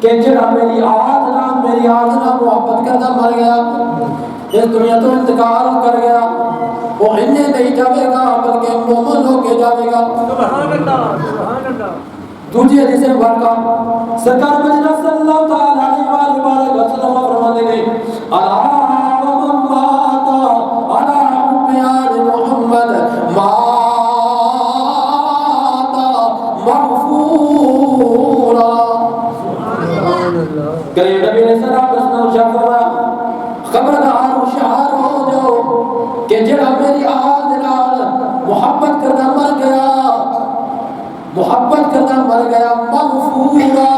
کہ جڑا میری آت نال محبت کرتا مر گیا، اس دنیا تو انتقال کر گیا، وہ انہیں نہیں جاوے گا بلکہ مومن ہو کے جاوے گا۔ سبحان اللہ، سبحان اللہ۔ دوسری حدیث مبارکہ سرکار مدینہ صلی اللہ تعالی علیہ وآلہ وسلم فرماتے ہیں الا ومن مات علی حب آل محمد مات مغفورا۔ کہ نبی علیہ السلام نے فرمایا خبردار ہوشیار ہو جاؤ کہ جڑا میری آل نال محبت کرنا مر گیا، محبت کرنا مر گیا، مغفورا،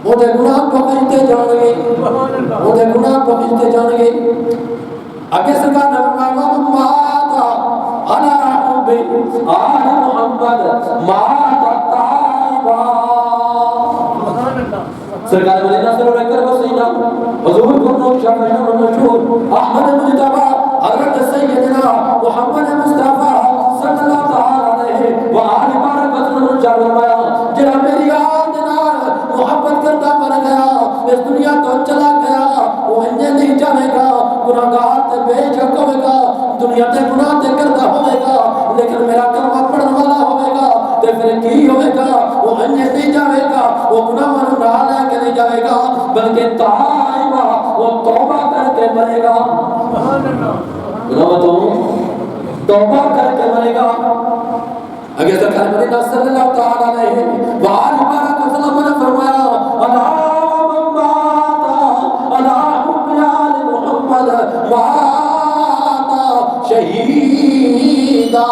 وہ دے گناہ بخشتے جان گے، وہ دے گناہ بخشتے جان گے۔ آگے سرکار نے فرمایا مات علی حب آل محمد مات تائبا۔ سرکار مدینہ صلی اللہ علیہ وسلم حضور کو شاہ مشہور احمد مجتبی حضرت سیدنا محمد مصطفیٰ صلی اللہ تعالی علیہ وآلہ وسلم فرمایا جڑا میری آل نال محبت کرتا مر گیا، اس دنیا تو چلا گیا، وہ انجے نہیں جاوے گا، گناہگار تے بے شک ہوے گا، دنیا تے گناہ تے کرتا ہوے گا، لیکن میرا کلمہ پڑھن والا ہوے گا تے پھر کی ہوے گا، وہ انجے نہیں جاوے گا، وہ گناہ من نہ لے کے نہیں جاوے گا بلکہ تائبہ، وہ توبہ کر کے مرے گا۔ سبحان اللہ، توبہ کر کے مرے گا۔ اگر سرکار مدینہ صلی اللہ تعالی علیہ وآلہ وسلم نے فرمایا الا من مات علی حب آل محمد مات شہیدا،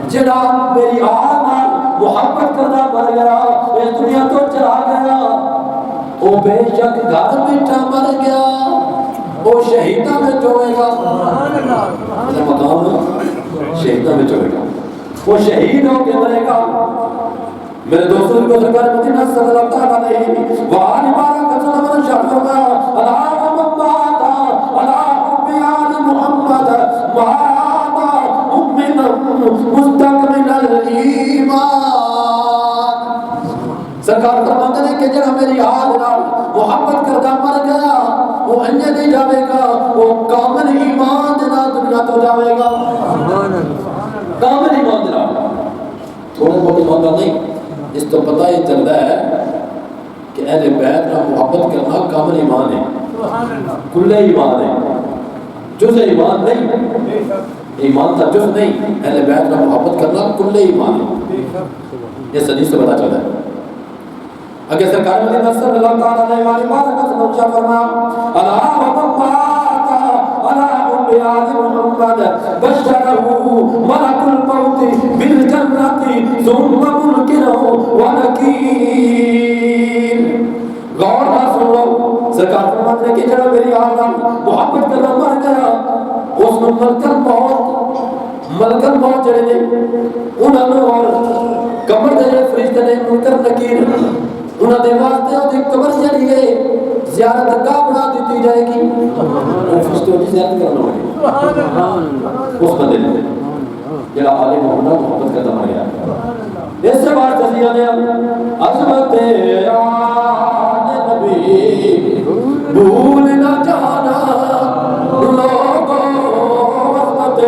جڑا میری آل نال محبت کرنا مر گیا، اس دنیا تو چلا گیا، وہ بے شک گھر بیٹھا مر گیا، وہ شہیدہ میں ہوئے گا۔ سبحان اللہ، مقام شہیدہ میں ہوئے گا، وہ شہید ہو کے مرے گا۔ میرے دوستوں کو سرکار مدینہ صلی اللہ تعالی علیہ وآلہ وسلم نے ارشاد فرمایا الا من مات علی حب آل محمد مات مؤمنا مستكمل الایمان۔ سرکار فرماتے ہیں کہ جڑا میری آل نال محبت کرتا مر گیا، وہ انجے نہیں جاوے گا، وہ کامل ایمان دے نال دنیا تو جاوے گا۔ کامل ایمان دے نال، تھوڑا بہت ایمان نہیں، اس تو پتہ ہی چلتا ہے کہ اہل بیت نال محبت کرنا کامل ایمان ہے، کل ایمان ہے، جز ایمان نہیں، ایمان کا جز نہیں، اہل بیت نال محبت کرنا کل ایمان ہے، یہ حدیث سے پتہ چلتا ہے۔ اگر سرکار مدینہ صلی اللہ تعالی علیہ وسلم نے فرمایا الا ومن مات علی حب آل محمد بشرہ ملک الموت بالجنۃ ثم منکر ونکیر۔ غور نہ سنو، سرکار فرماتے ہیں کہ جڑا میری آل نال محبت کرنا مر گیا، اس کو ملک الموت جڑے نے انہاں نوں اور قبر دے جڑے فرشتے نے منکر نکیر انہاں دے واسطے وہ قبر جڑی ہے زیارت گاہ بنا دیتی جائے گی، وہ فرشتوں کی زیارت کرنا ہوگا اس بندے نے جڑا آل محمد محبت کرتا مر گیا۔ اس سے بات چلی آنے عظمت آل نبی بھول نہ جانا لوگوں، عظمت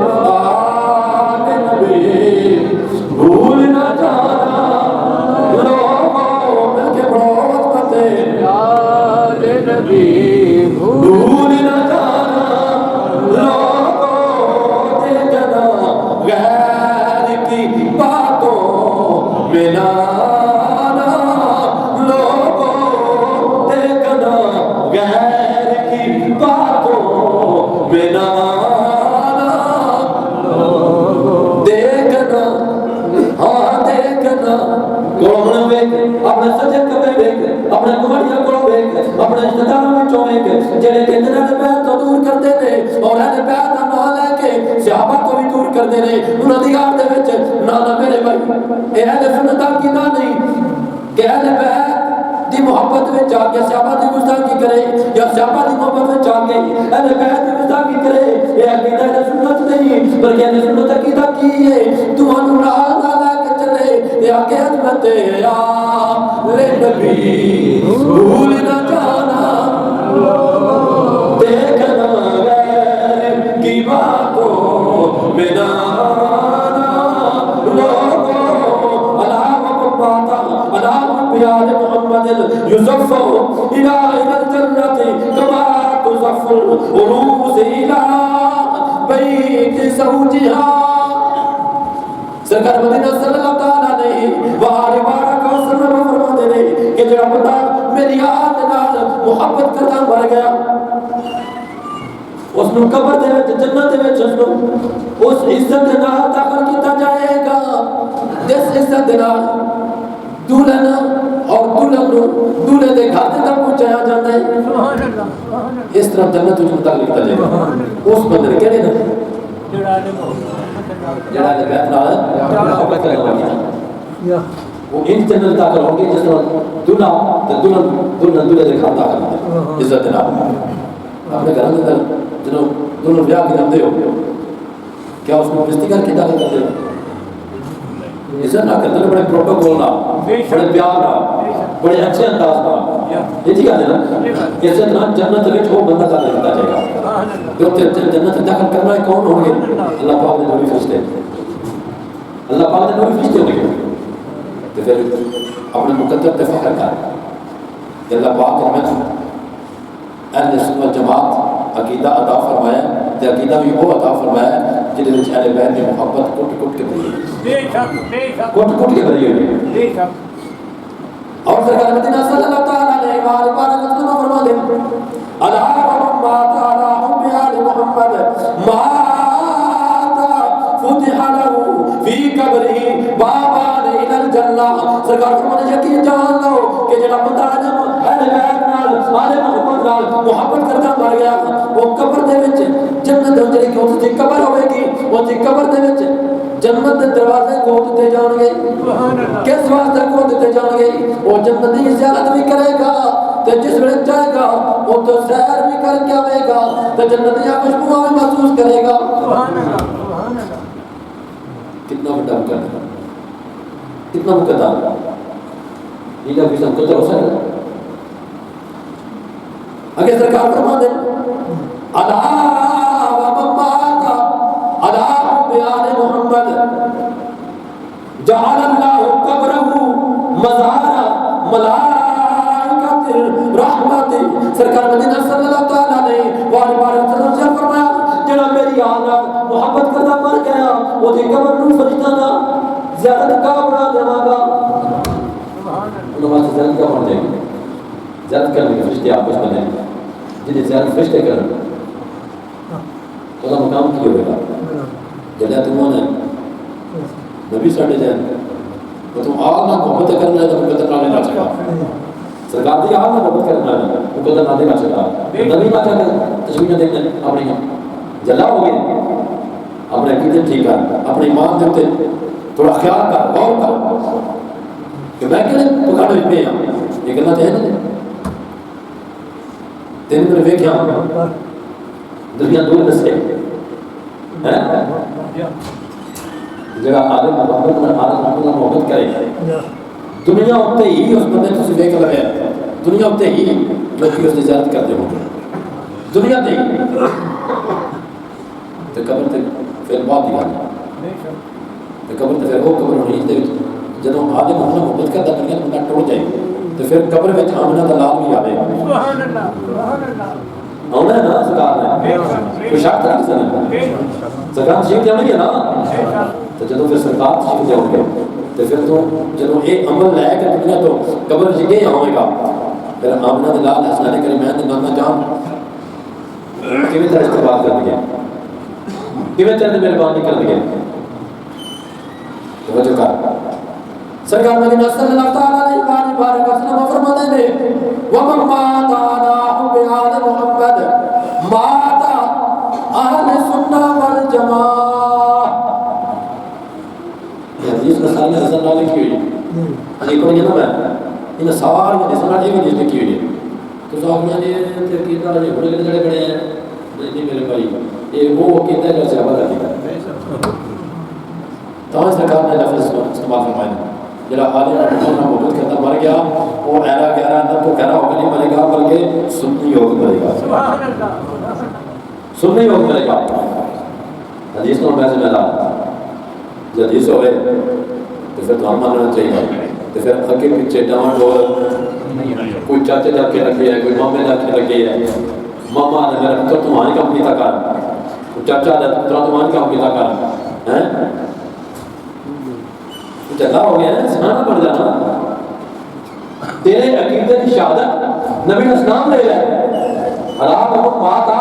آل نبی بھول نہ جانا لوگوں، مل کے پڑھو عظمت آل نبی بھول نہ جانا لوگوں، دیکھنا غیر کی باتوں میں نہ آنا لوگوں، دیکھنا غیر کی باتوں میں نہ آنا لوگوں، دیکھنا ہاں دیکھنا کون ویک اپنے سجے کبے ویک اپنے گھڑیاں کو ویک اپنے رشتہ داروں وچوں ویک جڑے کہ اہل بیت تو دور کرتے نے اور اہل بیت دا نام لے کے صحابہ کو بھی دور کرتے نے، انہاں دی یاد دے وچ نہ میرے بھائی اے اہل سنت دا عقیدہ نہیں کہ اہل بیت دی محبت میں جا کے صحابہ دی گستاخی کرے یا صحابہ دی محبت میں جا کے اہل بیت دی گستاخی کرے، یہ عقیدہ اہل سنت نہیں بلکہ اہل سنت عقیدہ کی ہے تمہوں نال نہ لے کے چلے یا کہ عظمت یا لے نبی بھول نہ جانا دیکھنا غیر کی باتوں میں نہ آنا لوگوں علام بیان محمد یزفو الہ الجنت کما تزف العروس الہ بیت زوجہا سرکار مدینہ صلی اللہ تعالیٰ نے وآلہ بارک وسلم فرماتے ہیں کہ جڑا بندہ میری آت نال محبت کرتا مر گیا اس نو قبر دے وچ جنت دے وچ اس عزت دے نال داخل کیتا جائے گا جس عزت دے نال دلہن اور دلہن نو دولہے دے گھر تک پہنچایا جاتا ہے سبحان اللہ اس طرح جنت وچ متعلق کیتا جائے گا اس بندے کہڑے نے جڑا نے بیعت نال محبت کرنا وہ ان جنت داخل ہوں گے جس طرح دلہا تے دلہن دولہے دے گھر داخل ہوندے عزت نال اپنے گھر اندر جنوں دلہن بیاہ کے جاندے ہو کیا اس کو بستری کر کے داخل کرتے ہو عزت نہ کرتے ہیں بڑے پروٹوکول نہ بڑے پیار نہ بڑے اچھے انداز نہ یہ جی کہتے ہیں نا عزت نہ جنت وچ وہ بندہ داخل کیتا جائے گا جو جنت داخل کرنا ہے کون ہوں گے اللہ پاک نے نبی فرشتے اللہ پاک نے نبی فرشتے ہوں گے تو پھر اپنے مقدر پہ فخر کر کہ اللہ پاک نے اہل سنت والجماعت عقیدہ عطا فرمایا تے عقیدہ بھی وہ عطا فرمایا جہدے وچ اہل بیت کی محبت کٹ کٹ کے بھری کٹ کٹ کے بھری ہوئی اور سرکار مدینہ صلی اللہ تعالیٰ علیہ وآلہ وسلم فرماتے ہیں الا وما تعالی حب آل محمد مات فتح له فی قبره بابان الى الجنہ سرکار فرماتے ہیں یقین جان لو کہ جڑا بندہ اہل بیت نال آل محمد نال محبت کرتا مر گیا وہ قبر دے وچ جنت جڑی کہ اس دی قبر ہوے گی اس دی قبر دے وچ جنت دے دروازے کھول دیتے جان گے کس واسطے کھول دیتے جان گے وہ جنت دی زیارت بھی کرے گا تے جس وقت جائے گا وہ تو سیر بھی کر کے آئے گا تے جنت دی خوشبو بھی محسوس کرے گا سبحان اللہ سبحان اللہ کتنا بڑا مقدر کتنا مقدر یہ کا بھی سب کو ہو سکتا اگر سرکار فرما دے الا ومات الا بیان محمد جعل اللہ قبره مزار ملائکۃ الرحمت سرکار مدینہ صلی اللہ تعالیٰ علیہ وآلہ وسلم سے فرمایا جڑا میری آل محبت کرتا مر گیا وہ دی قبر نو فرشتہ دا زیارت کا بنا دیواں گا سبحان اللہ زیارت کا بن جائے گی زیارت کرنے کے فرشتے آپ اس بنے جنہیں زیارت فرشتے کریں تو کا مقام کی ہوئے گا جلیا تمہوں نے نبی ساڑھے جائیں تو تم آل نہ محبت کرنا ہے تو مقدر نہ لینا چاہا سرکار دی آل نہ محبت کرنا ہے مقدر نہ دینا چاہا نبی نہ چاہتا تشویح نہ دیکھنے اپنی جلا ہو گئے اپنے عقیدے ٹھیک کر اپنی ایمان دے ہوتے تھوڑا خیال کر غور کر کہ میں کہ پکاڑو ہی پہ ہاں یہ کرنا چاہے نا تین میں ویکھیا دنیا دور دسے جگہ عالم محمد محبت کرے دنیا ہوتے ہی اس بندے تسی ویکھ لگے دنیا ہوتے ہی لوگ اس کی زیارت کرتے ہوں دنیا تے تو قبر تے پھر بعد دی گل تو قبر تے پھر وہ قبر ہونی تے جدوں عالم محبت کردا دنیا بندہ ٹوٹ جائے تو پھر قبر وچ آمنہ دا لال بھی آوے سبحان اللہ سبحان اللہ آمنہ نا سرکار نے کوئی شک نہیں سن سرکار تشریف جانے گے نا تو جدوں پھر سرکار تشریف جاؤ گے تو پھر تو جدوں ایک عمل لے کے دنیا تو قبر وچ گئے آوے گا پھر آمنہ دا لال حسنان کریمین دے نام جان کیویں طرح استقبال کر دیا کیویں طرح مہربانی کر دیا توجہ کر سرکار مدینہ صلی اللہ تعالیٰ علیہ وآلہ وسلم فرماتے ہیں وَمَنْ مَاتَ عَلَىٰ حُبِّ آلِ مُحَمَّدٍ مَاتَ أَهْلِ السُّنَّةِ وَالْجَمَاعَةِ یہ حدیث رسالہ میں حضرت نالے کی ہوئی ہے حدیث پڑھیں گے نا میں انہیں سوال میں حدیث نالے کی حدیث کی ہوئی ہے تو صاحب نے ترکیب دار بڑے جڑے بڑے ہیں نہیں میرے بھائی یہ وہ کہتا ہے کہ صحابہ رہتی ہے تو سرکار نے لفظ استعمال فرمایا جڑا عالم ہونا محبت کرتا مر گیا وہ ایرا گہرا اندر تو گہرا ہو کے نہیں مرے گا بلکہ سنی ہو کے مرے گا سنی ہو کے مرے گا حدیث کو میں سمجھا جب حدیث ہوئے تو پھر تو ہم ماننا چاہیے تو پھر اگے پیچھے ڈاؤن ڈور کوئی چاچے جا کے رکھے ہے کوئی مامے جا کے رکھے ہے ماما نے میرا پتر تمہاری کام کیتا کر چاچا نے پتر تمہاری کام کیتا کر ہیں جگہ ہو گیا ہے سنانا پڑ جانا تیرے عقیدے کی شہادت نبی اسلام لے لے اللہ محمد ماتا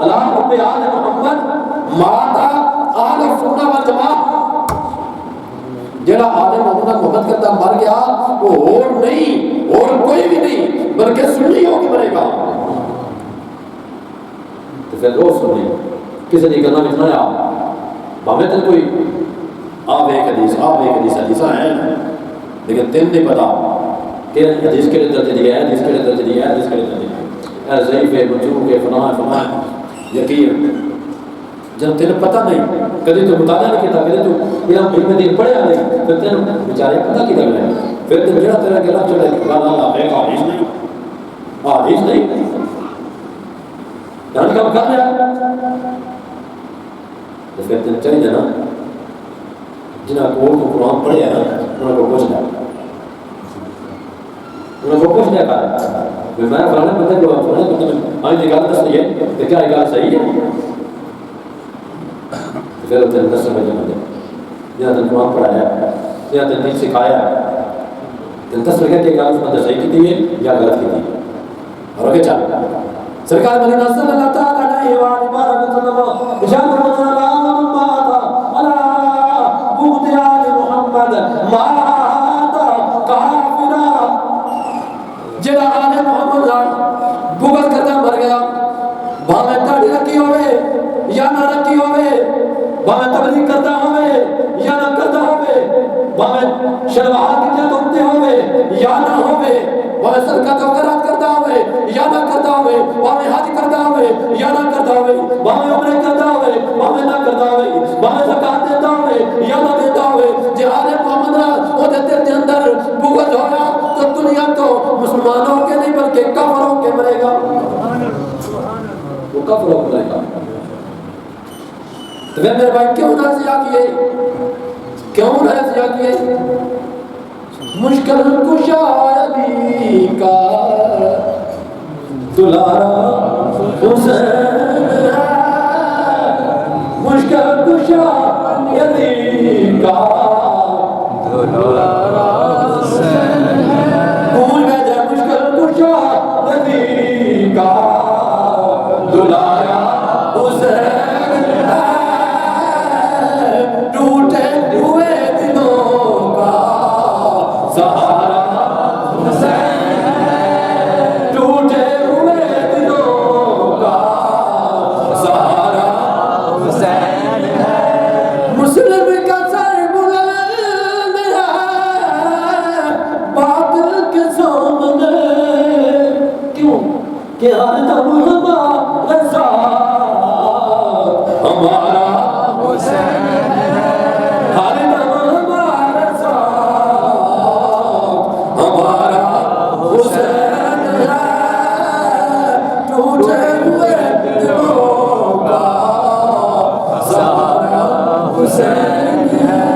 اللہ رب آل محمد ماتا آل سنہ و جماعت جڑا آل محمد محمد کرتا مر گیا وہ اور نہیں اور کوئی بھی نہیں بلکہ سنی ہو کے مرے گا تو پھر روز سنی کسی نے کرنا اتنا ہے بھاوے تن کوئی آپ ایک حدیث حدیثہ ہیں لیکن تم نہیں پتا کہ حدیث کے لیے درجہ دیا ہے حدیث کے لیے درجہ دیا ہے حدیث کے لیے درجہ دیا ہے ضعیف ہے مجروح ہے فلاں یقین جب تیرے پتہ نہیں کدی تو مطالعہ نہیں کیتا کدی تو علم علم دین پڑھیا نہیں پھر تیرے بیچارے پتہ کی گل ہے پھر تیرے جڑا تیرا گلا چڑھے گلا ایک حدیث نہیں جان کام کر لیا تو پھر تیرے چاہیے نا جنہاں کو قرآن پڑھے ہیں انہوں کو پوچھ لیا کہ میں فلانے بندے کو فلانے بندے میں آئی نگاہ دس رہی ہے کہ کیا نگاہ صحیح ہے پھر تیرے دس میں جمع دے جنہاں تیرے قرآن پڑھایا جنہاں تیرے دین سکھایا تیرے دس رکھے کہ اس بندے صحیح کی ہے یا غلط کی ہے اور آگے چل سرکار مدینہ صلی اللہ تعالیٰ علیہ وآلہ وسلم اشارت رمضان ماتا کافرہ جڑا آل محمد بغض کرتا مر گیا بھاوے داڑھی رکھی ہوئے یا نہ رکھی ہوئے بھاوے تبلیغ کرتا ہوئے یا نہ کرتا ہوئے بھاوے شلوار کی جا دھوتے ہوئے یا نہ ہوئے بھاوے صدقہ وغیرات کرتا ہوئے یا نہ کرتا ہوئے بھاوے حج کرتا ہوئے یا نہ کرتا ہوئے بھاوے عمرے کرتا ہوئے بھاوے نہ کرتا ہوئے بھاوے زکات دیتا ہوئے یا نہ دیتا ہوئے جے آل محمد وہ دل کے اندر بغض ہویا تو دنیا تو مسلمانوں کے نہیں بلکہ کافروں کے مرے گا وہ کافروں کے مرے گا تو میرے بھائی کیوں نہ سیا کیے کیوں نہ سیا کیے مشکل کشادی کا دلارا حسین مشکل کشادی کا دلارا حسین بھول میں جائے مشکل کشادی کا دلارا حسین ٹوٹے ہوئے دلوں کا سہارا حسین ٹوٹے ہوئے دلوں کا سہارا حسین مسلم کا سر بلند ہے باطل کے سامنے کیوں کہ ہر دم ہمارا ساتھ ہمارا حسین ہر دم ہمارا ساتھ ہمارا حسین ہے ٹوٹے ہوئے دلوں کا سہارا حسین ہے